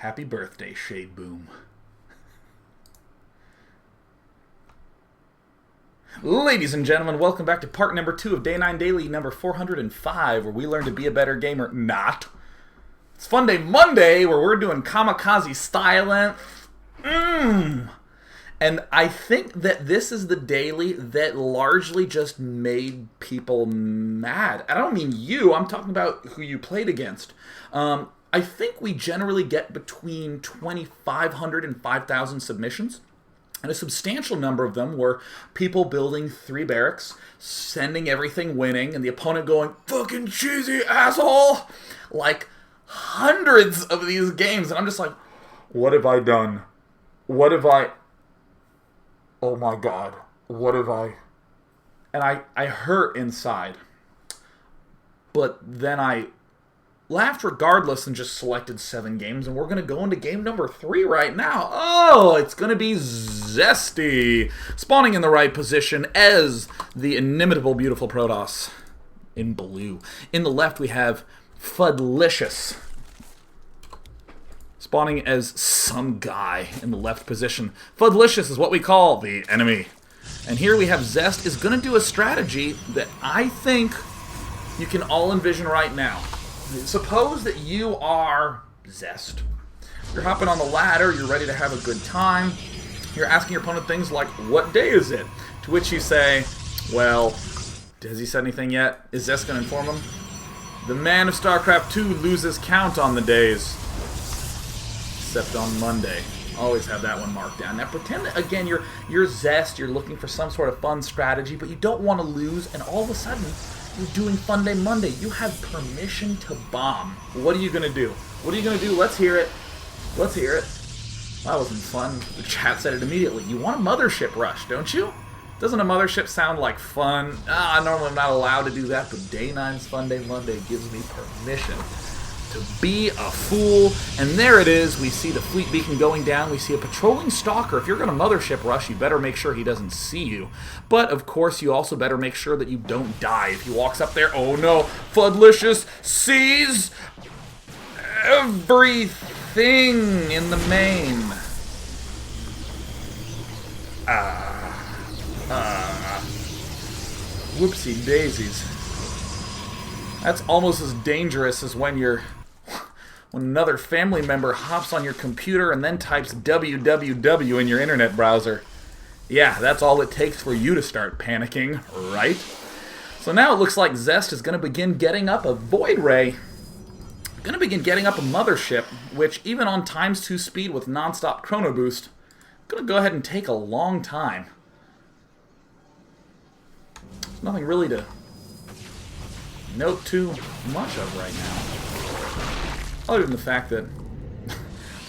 Happy birthday, Shade Boom. Ladies and gentlemen, welcome back to part number 2 of Day 9 Daily number 405, where we learn to be a better gamer. Not. It's Funday Monday, where we're doing Kamikaze style. And I think that this is the daily that largely just made people mad. I don't mean you, I'm talking about who you played against. I think we generally get between 2,500 and 5,000 submissions. And a substantial number of them were people building 3 barracks, sending everything winning, and the opponent going, "Fucking cheesy asshole!" Like, hundreds of these games. And I'm just like, what have I done? What have I... Oh my god. What have I... And I hurt inside. But then I laughed regardless and just selected 7 games, and we're going to go into game number 3 right now. Oh, it's going to be zesty. Spawning in the right position as the inimitable, beautiful Protoss in blue. In the left, we have Fudlicious, spawning as some guy in the left position. Fudlicious is what we call the enemy. And here we have Zest is going to do a strategy that I think you can all envision right now. Suppose that you are Zest. You're hopping on the ladder, you're ready to have a good time. You're asking your opponent things like, "What day is it?" To which you say, "Well, has he said anything yet? Is Zest going to inform him?" The man of StarCraft 2 loses count on the days. Except on Monday. Always have that one marked down. Now pretend that, again, you're Zest, you're looking for some sort of fun strategy, but you don't want to lose, and all of a sudden, you're doing Funday Monday. You have permission to bomb. What are you going to do? What are you going to do? Let's hear it. Let's hear it. That wasn't fun. The chat said it immediately. You want a mothership rush, don't you? Doesn't a mothership sound like fun? Normally I'm not allowed to do that, but Day 9's Funday Monday gives me permission to be a fool. And there it is. We see the fleet beacon going down. We see a patrolling stalker. If you're going to mothership rush, you better make sure he doesn't see you. But, of course, you also better make sure that you don't die. If he walks up there, oh no, Fudlicious sees everything in the main. Whoopsie daisies. That's almost as dangerous as when another family member hops on your computer and then types www in your internet browser. Yeah, that's all it takes for you to start panicking, right? So now it looks like Zest is going to begin getting up a Void Ray. Going to begin getting up a mothership, which even on ×2 speed with non-stop chrono boost, going to go ahead and take a long time. There's nothing really to note too much of right now, other than the fact that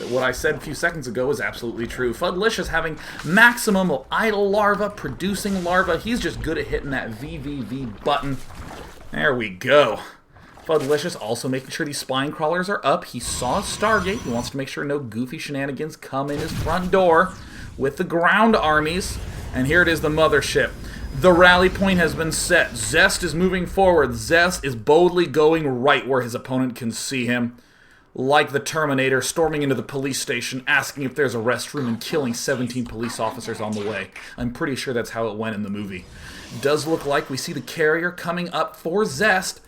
what I said a few seconds ago is absolutely true. Fudlicious having maximum of idle larva, producing larva. He's just good at hitting that VVV button. There we go. Fudlicious also making sure these spine crawlers are up. He saw a Stargate. He wants to make sure no goofy shenanigans come in his front door with the ground armies. And here it is, the mothership. The rally point has been set. Zest is moving forward. Zest is boldly going right where his opponent can see him. Like the Terminator, storming into the police station, asking if there's a restroom and killing 17 police officers on the way. I'm pretty sure that's how it went in the movie. It does look like we see the carrier coming up for Zest.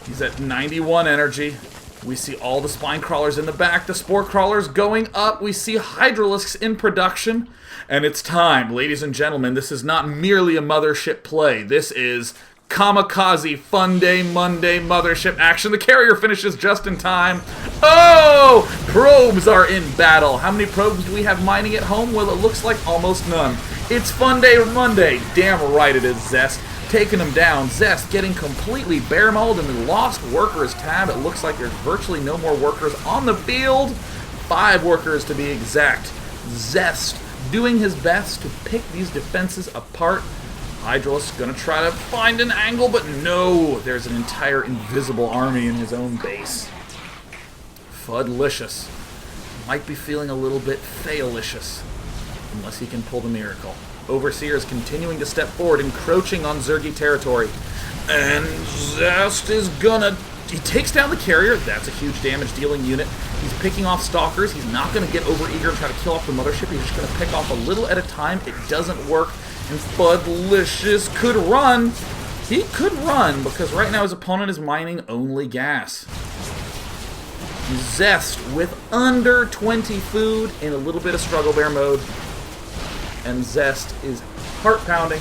He's at 91 energy. We see all the spine crawlers in the back, the spore crawlers going up. We see Hydralisks in production. And it's time, ladies and gentlemen. This is not merely a mothership play. This is Kamikaze Funday Monday mothership action. The carrier finishes just in time. Oh! Probes are in battle. How many probes do we have mining at home? Well, it looks like almost none. It's Funday Monday. Damn right it is, Zest. Taking him down. Zest getting completely bare mauled in the Lost Workers tab. It looks like there's virtually no more workers on the field. 5 workers to be exact. Zest doing his best to pick these defenses apart. Hydralis gonna try to find an angle, but no! There's an entire invisible army in his own base. Fudlicious might be feeling a little bit failicious, unless he can pull the miracle. Overseer is continuing to step forward, encroaching on Zergy territory. And Zest is gonna... He takes down the carrier. That's a huge damage-dealing unit. He's picking off stalkers. He's not going to get overeager and try to kill off the mothership. He's just going to pick off a little at a time. It doesn't work. And Fudlicious could run. He could run because right now his opponent is mining only gas. Zest with under 20 food in a little bit of struggle bear mode. And Zest is heart pounding,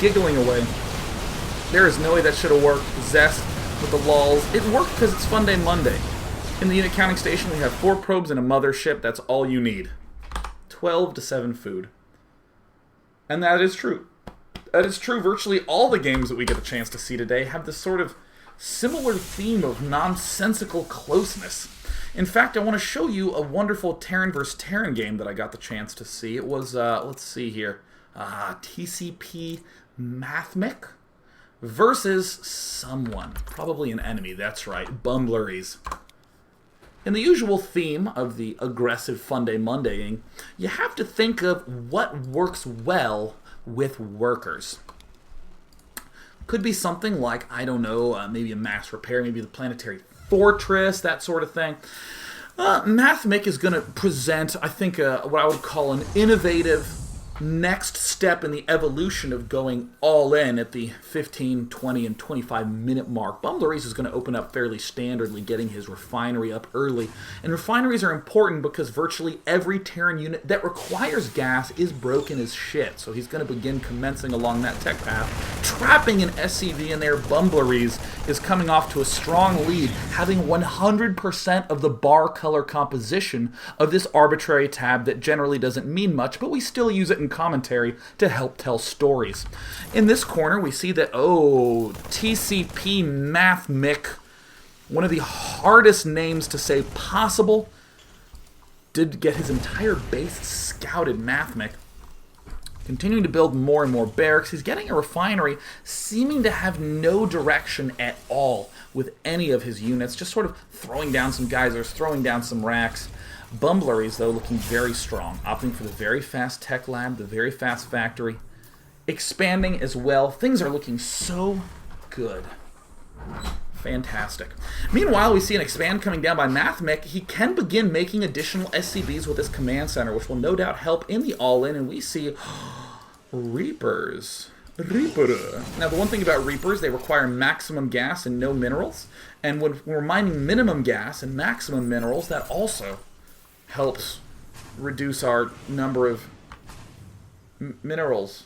giggling away. There is no way that should have worked. Zest with the lulls. It worked because it's Funday Monday. In the unit counting station, we have 4 probes and a mothership. That's all you need. 12 to 7 food. And that is true. That is true. Virtually all the games that we get a chance to see today have this sort of similar theme of nonsensical closeness. In fact, I want to show you a wonderful Terran vs. Terran game that I got the chance to see. It was, let's see here, TCP Mathmic versus someone. Probably an enemy, that's right, Bumbleries. In the usual theme of the aggressive Funday Mondaying, you have to think of what works well with workers. Could be something like, I don't know, maybe a mass repair, maybe the planetary fortress, that sort of thing. Mathmic is going to present, I think, what I would call an innovative next step in the evolution of going all in at the 15, 20, and 25 minute mark. Bumbleries is going to open up fairly standardly, getting his refinery up early. And refineries are important because virtually every Terran unit that requires gas is broken as shit. So he's going to begin commencing along that tech path. Trapping an SCV in there, Bumbleries is coming off to a strong lead, having 100% of the bar color composition of this arbitrary tab that generally doesn't mean much, but we still use it in commentary to help tell stories. In this corner, we see that, TCP Mathmic, one of the hardest names to say possible, did get his entire base scouted. Mathmic continuing to build more and more barracks. He's getting a refinery, seeming to have no direction at all with any of his units, just sort of throwing down some geysers, throwing down some racks. Bumbleries, though, looking very strong, opting for the very fast tech lab, the very fast factory, expanding as well. Things are looking so good. Fantastic. Meanwhile, we see an expand coming down by Mathmic. He can begin making additional SCVs with his command center, which will no doubt help in the all-in, and we see Reapers. Reaper. Now, the one thing about Reapers, they require maximum gas and no minerals, and when we're mining minimum gas and maximum minerals, that also helps reduce our number of minerals.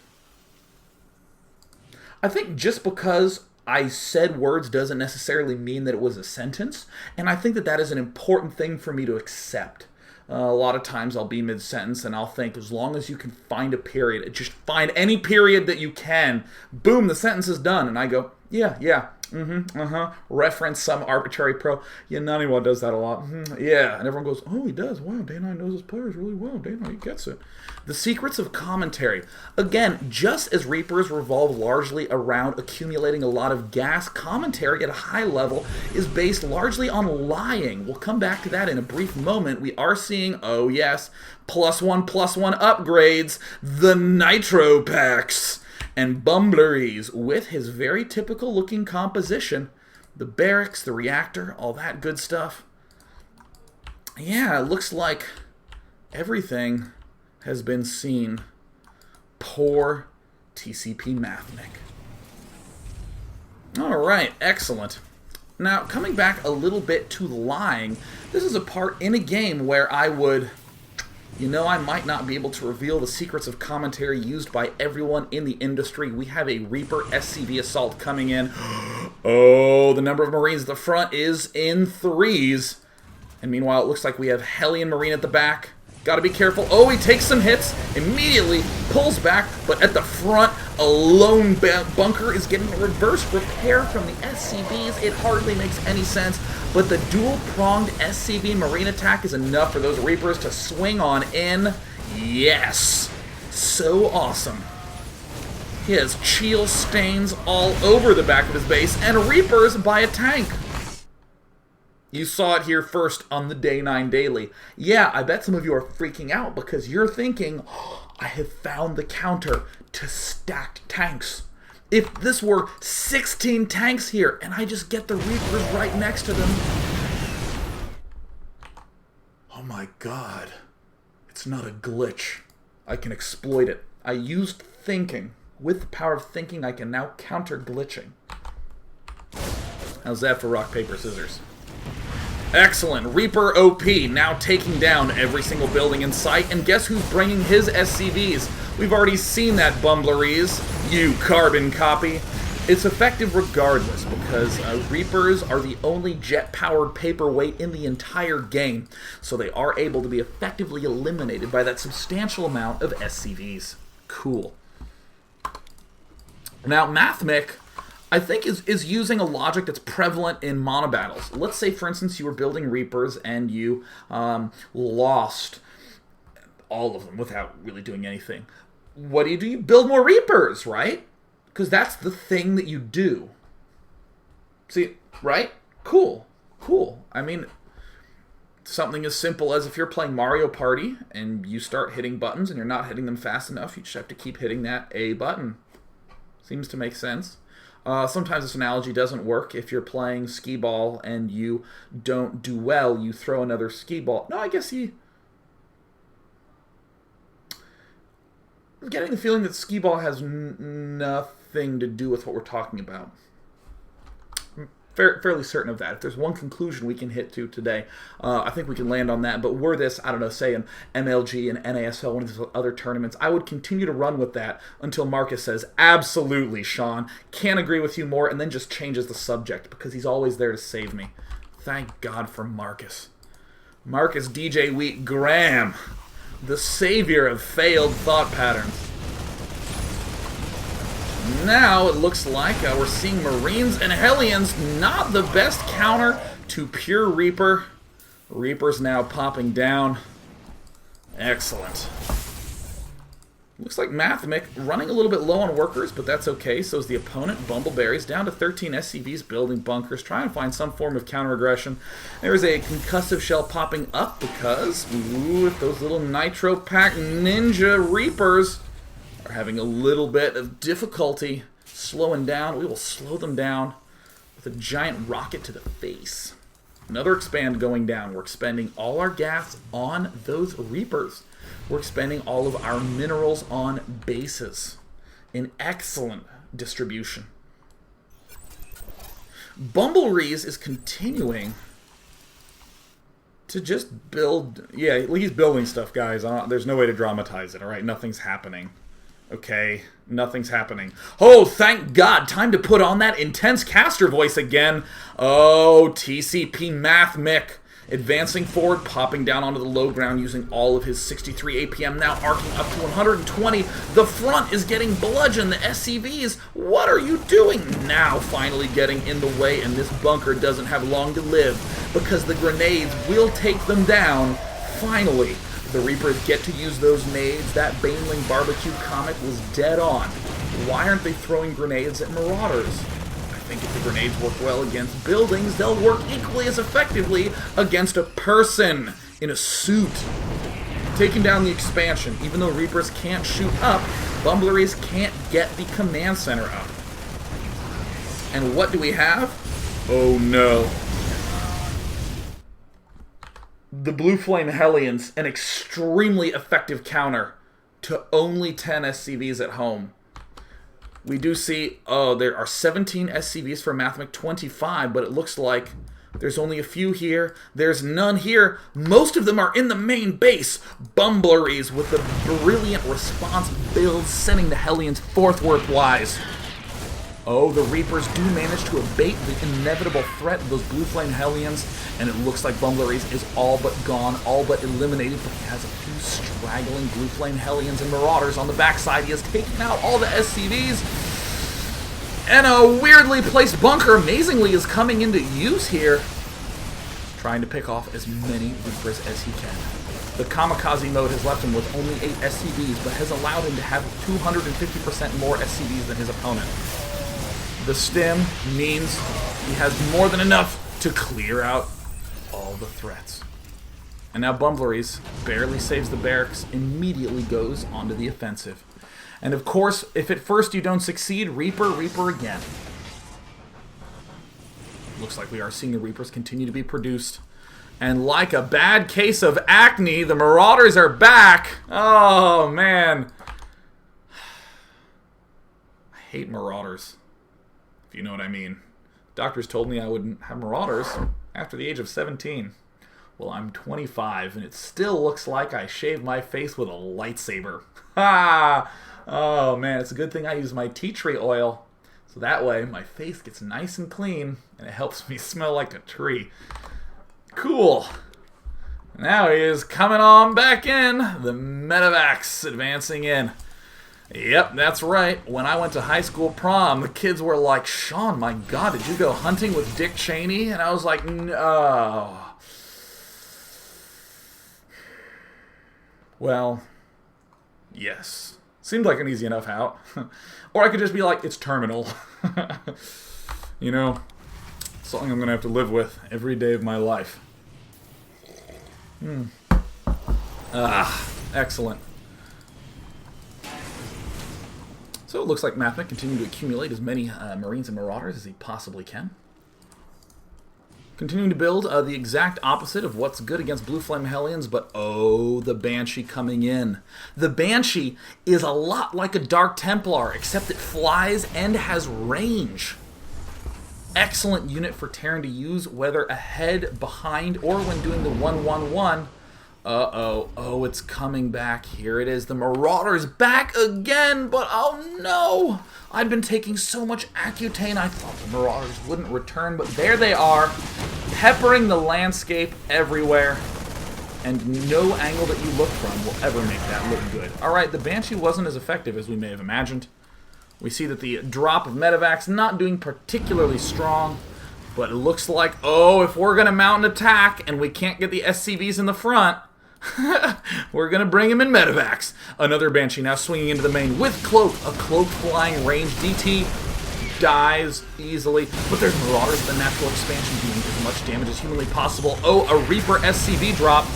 I think just because I said words doesn't necessarily mean that it was a sentence, and I think that that is an important thing for me to accept. A lot of times I'll be mid-sentence and I'll think, as long as you can find a period, just find any period that you can, boom, the sentence is done. And I go, yeah, reference some arbitrary pro. Yeah, Naniwa does that a lot. Yeah, and everyone goes, oh, he does. Wow, Day9 knows his players really well. Day9, he gets it. The secrets of commentary. Again, just as Reapers revolve largely around accumulating a lot of gas, commentary at a high level is based largely on lying. We'll come back to that in a brief moment. We are seeing, oh yes, +1/+1 upgrades, the Nitro Packs. And Bumbleries, with his very typical looking composition, the barracks, the reactor, all that good stuff. Yeah, it looks like everything has been seen. Poor TCP Mathmic. Alright, excellent. Now, coming back a little bit to lying, this is a part in a game where I would... I might not be able to reveal the secrets of commentary used by everyone in the industry. We have a Reaper SCV assault coming in. Oh, the number of Marines at the front is in 3s. And meanwhile, it looks like we have Hellion Marine at the back. Gotta be careful. Oh, he takes some hits, immediately pulls back, but at the front, a lone bunker is getting a reverse repair from the SCVs. It hardly makes any sense, but the dual-pronged SCV Marine attack is enough for those Reapers to swing on in. Yes! So awesome. He has Cheel stains all over the back of his base, and Reapers by a tank. You saw it here first on the Day9 Daily. Yeah, I bet some of you are freaking out because you're thinking, oh, I have found the counter to stacked tanks. If this were 16 tanks here and I just get the Reapers right next to them, Oh my god. It's not a glitch. I can exploit it. I used thinking. With the power of thinking, I can now counter glitching. How's that for rock, paper, scissors? Excellent. Reaper OP now taking down every single building in sight. And guess who's bringing his SCVs? We've already seen that, Bumbleries. You carbon copy. It's effective regardless because Reapers are the only jet-powered paperweight in the entire game. So they are able to be effectively eliminated by that substantial amount of SCVs. Cool. Now, Mathmic, I think, is using a logic that's prevalent in mono battles. Let's say, for instance, you were building Reapers and you lost all of them without really doing anything. What do? You build more Reapers, right? Because that's the thing that you do. See, right? Cool. Cool. I mean, something as simple as if you're playing Mario Party and you start hitting buttons and you're not hitting them fast enough, you just have to keep hitting that A button. Seems to make sense. Sometimes this analogy doesn't work. If you're playing skee-ball and you don't do well, you throw another skee-ball. No, I guess I'm getting the feeling that skee-ball has nothing to do with what we're talking about. I'm fairly certain of that. If there's one conclusion we can hit to today, I think we can land on that. But were this, I don't know, say an MLG and NASL, one of these other tournaments, I would continue to run with that until Marcus says, absolutely, Sean, can't agree with you more, and then just changes the subject because he's always there to save me. Thank God for Marcus. Marcus DJ Wheat Graham, the savior of failed thought patterns. Now it looks like we're seeing Marines and Hellions, not the best counter to pure Reaper. Reaper's now popping down. Excellent. Looks like Mathmic running a little bit low on workers, but that's okay. So is the opponent. Bumbleberries down to 13 SCVs building bunkers, trying to find some form of counter-aggression. There's a concussive shell popping up because, if those little Nitro Pack Ninja Reapers are having a little bit of difficulty slowing down, we will slow them down with a giant rocket to the face. Another expand going down. We're expending all our gas on those Reapers. We're expending all of our minerals on bases. An excellent distribution. Bumbleries is continuing to just build. Yeah, he's building stuff, guys. There's no way to dramatize it, all right? Nothing's happening. Okay, nothing's happening. Oh, thank God. Time to put on that intense caster voice again. Oh, TCP Mathmic. Advancing forward, popping down onto the low ground using all of his 63 APM, now arcing up to 120. The front is getting bludgeoned. The SCVs, what are you doing? Now finally getting in the way, and this bunker doesn't have long to live because the grenades will take them down. Finally, the Reapers get to use those nades. That Baneling barbecue comic was dead on. Why aren't they throwing grenades at Marauders? I think if the grenades work well against buildings, they'll work equally as effectively against a person in a suit. Taking down the expansion. Even though Reapers can't shoot up, Bumbleries can't get the command center up. And what do we have? Oh no. The Blue Flame Hellions, an extremely effective counter to only 10 SCVs at home. We do see, there are 17 SCVs for Mathmic 25, but it looks like there's only a few here. There's none here. Most of them are in the main base. Bumbleries with the brilliant response build, sending the Hellions forthward-wise. Oh, the Reapers do manage to abate the inevitable threat of those Blue Flame Hellions, and it looks like Bumbleries is all but gone, all but eliminated, but he has a few straggling Blue Flame Hellions and Marauders on the backside. He has taken out all the SCVs, and a weirdly placed bunker, amazingly, is coming into use here, trying to pick off as many Reapers as he can. The Kamikaze mode has left him with only 8 SCVs, but has allowed him to have 250% more SCVs than his opponent. The stim means he has more than enough to clear out all the threats. And now Bumbleries barely saves the barracks, immediately goes onto the offensive. And of course, if at first you don't succeed, Reaper again. Looks like we are seeing the Reapers continue to be produced. And like a bad case of acne, the Marauders are back. Oh, man. I hate Marauders, if you know what I mean. Doctors told me I wouldn't have Marauders after the age of 17. Well, I'm 25, and it still looks like I shaved my face with a lightsaber. Ha! Oh, man, it's a good thing I use my tea tree oil. So that way, my face gets nice and clean, and it helps me smell like a tree. Cool. Now he is coming on back in. The Medivacs advancing in. Yep, that's right. When I went to high school prom, the kids were like, Sean, my God, did you go hunting with Dick Cheney? And I was like, no. Well, yes. Seemed like an easy enough out. Or I could just be like, it's terminal. You know, something I'm going to have to live with every day of my life. Excellent. So it looks like Mathmic continuing to accumulate as many Marines and Marauders as he possibly can. Continuing to build the exact opposite of what's good against Blue Flame Hellions, but oh, the Banshee coming in. The Banshee is a lot like a Dark Templar, except it flies and has range. Excellent unit for Terran to use, whether ahead, behind, or when doing the 1-1-1. Uh-oh. Oh, it's coming back. Here it is. The Marauders back again, but oh no! I'd been taking so much Accutane, I thought the Marauders wouldn't return, but there they are, peppering the landscape everywhere. And no angle that you look from will ever make that look good. Alright, the Banshee wasn't as effective as we may have imagined. We see that the drop of Medivacs not doing particularly strong, but it looks like, oh, if we're going to mount an attack and we can't get the SCVs in the front, we're going to bring him in Medivacs. Another Banshee now swinging into the main with Cloak, a Cloak flying range. DT dies easily, but there's Marauders, the natural expansion doing as much damage as humanly possible. Oh, a Reaper SCV drop.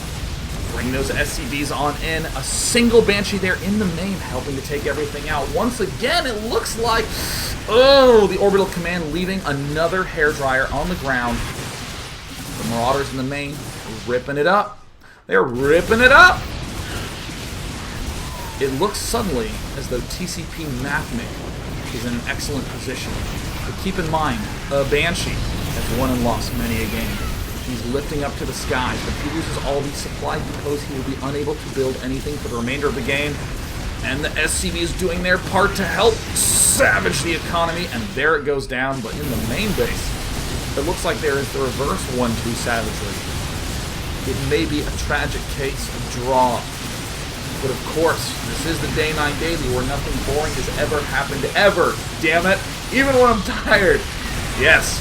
Bring those SCVs on in. A single Banshee there in the main, helping to take everything out. Once again, it looks like, oh, the Orbital Command leaving another hairdryer on the ground. The Marauders in the main, ripping it up. They're ripping it up. It looks suddenly as though TCP Mathmic is in an excellent position. But keep in mind, a Banshee has won and lost many a game. He's lifting up to the skies, but if he loses all these supply depots, he will be unable to build anything for the remainder of the game. And the SCV is doing their part to help savage the economy, and there it goes down. But in the main base, it looks like there is the reverse 1-2 savagery. It may be a tragic case of draw. But of course, this is the Day 9 Daily where nothing boring has ever happened ever. Damn it. Even when I'm tired. Yes.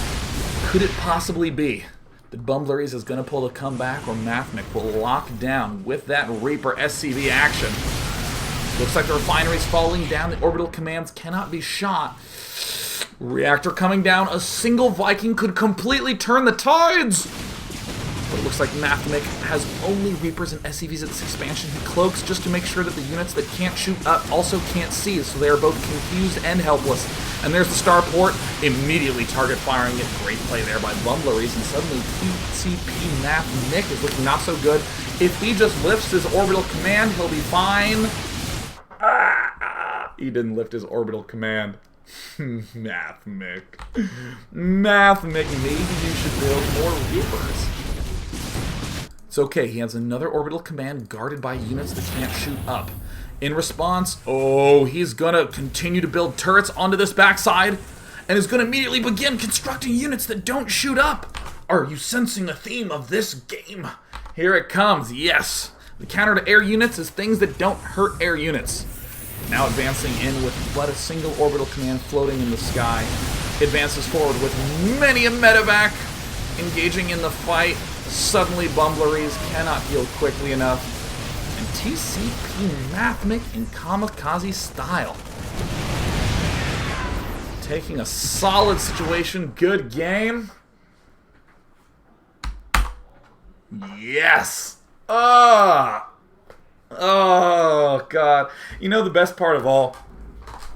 Could it possibly be that Bumbleries is going to pull a comeback, or Mathmic will lock down with that Reaper SCV action? Looks like the refinery's falling down. The orbital commands cannot be shot. Reactor coming down. A single Viking could completely turn the tides. But it looks like Mathmic has only Reapers and SCVs at this expansion. He cloaks just to make sure that the units that can't shoot up also can't see, so they are both confused and helpless. And there's the starport, immediately target firing it. Great play there by Bumbleries, and suddenly TCP Mathmic is looking not so good. If he just lifts his orbital command, he'll be fine. He didn't lift his orbital command. Mathmic. Mathmic, maybe you should build more Reapers. It's okay, he has another orbital command guarded by units that can't shoot up. In response, oh, he's gonna continue to build turrets onto this backside and is gonna immediately begin constructing units that don't shoot up. Are you sensing the theme of this game? Here it comes, yes. The counter to air units is things that don't hurt air units. Now advancing in with but a single orbital command floating in the sky. Advances forward with many a medevac engaging in the fight. Suddenly, Bumbleries cannot heal quickly enough. And TCP Mathmic in Kamikaze style. Taking a solid situation. Good game. Yes! Oh, God. You know, the best part of all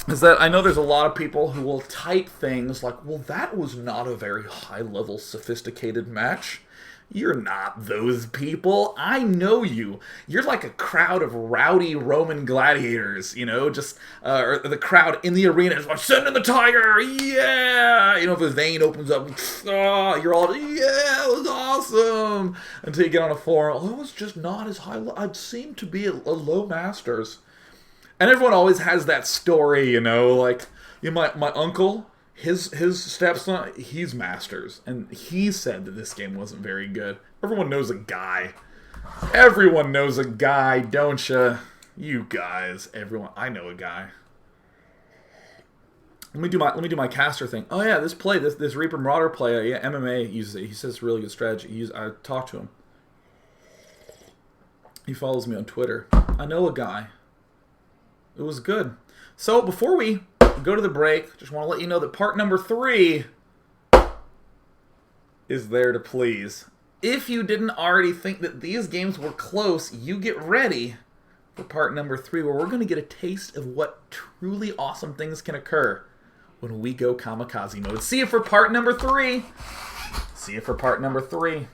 is that I know there's a lot of people who will type things like, well, that was not a very high-level, sophisticated match. You're not those people. I know you. You're like a crowd of rowdy Roman gladiators, you know, just, or the crowd in the arena is like, send in the tiger, yeah! You know, if his vein opens up, you're all, yeah, it was awesome! Until you get on a forum, oh, it was just not as high, I'd seem to be a low masters. And everyone always has that story, you know, like, you know, my uncle, his stepson, he's masters, and he said that this game wasn't very good. Everyone knows a guy. Everyone knows a guy, don't ya? You guys, everyone. I know a guy. Let me do my caster thing. Oh yeah, this Reaper Marauder play, yeah, MMA uses it. He says it's a really good strategy. I talked to him. He follows me on Twitter. I know a guy. It was good. So before we go to the break, just want to let you know that part number 3 is there to please. If you didn't already think that these games were close, you get ready for part number 3, where we're going to get a taste of what truly awesome things can occur when we go kamikaze mode. See you for part number 3. See you for part number 3.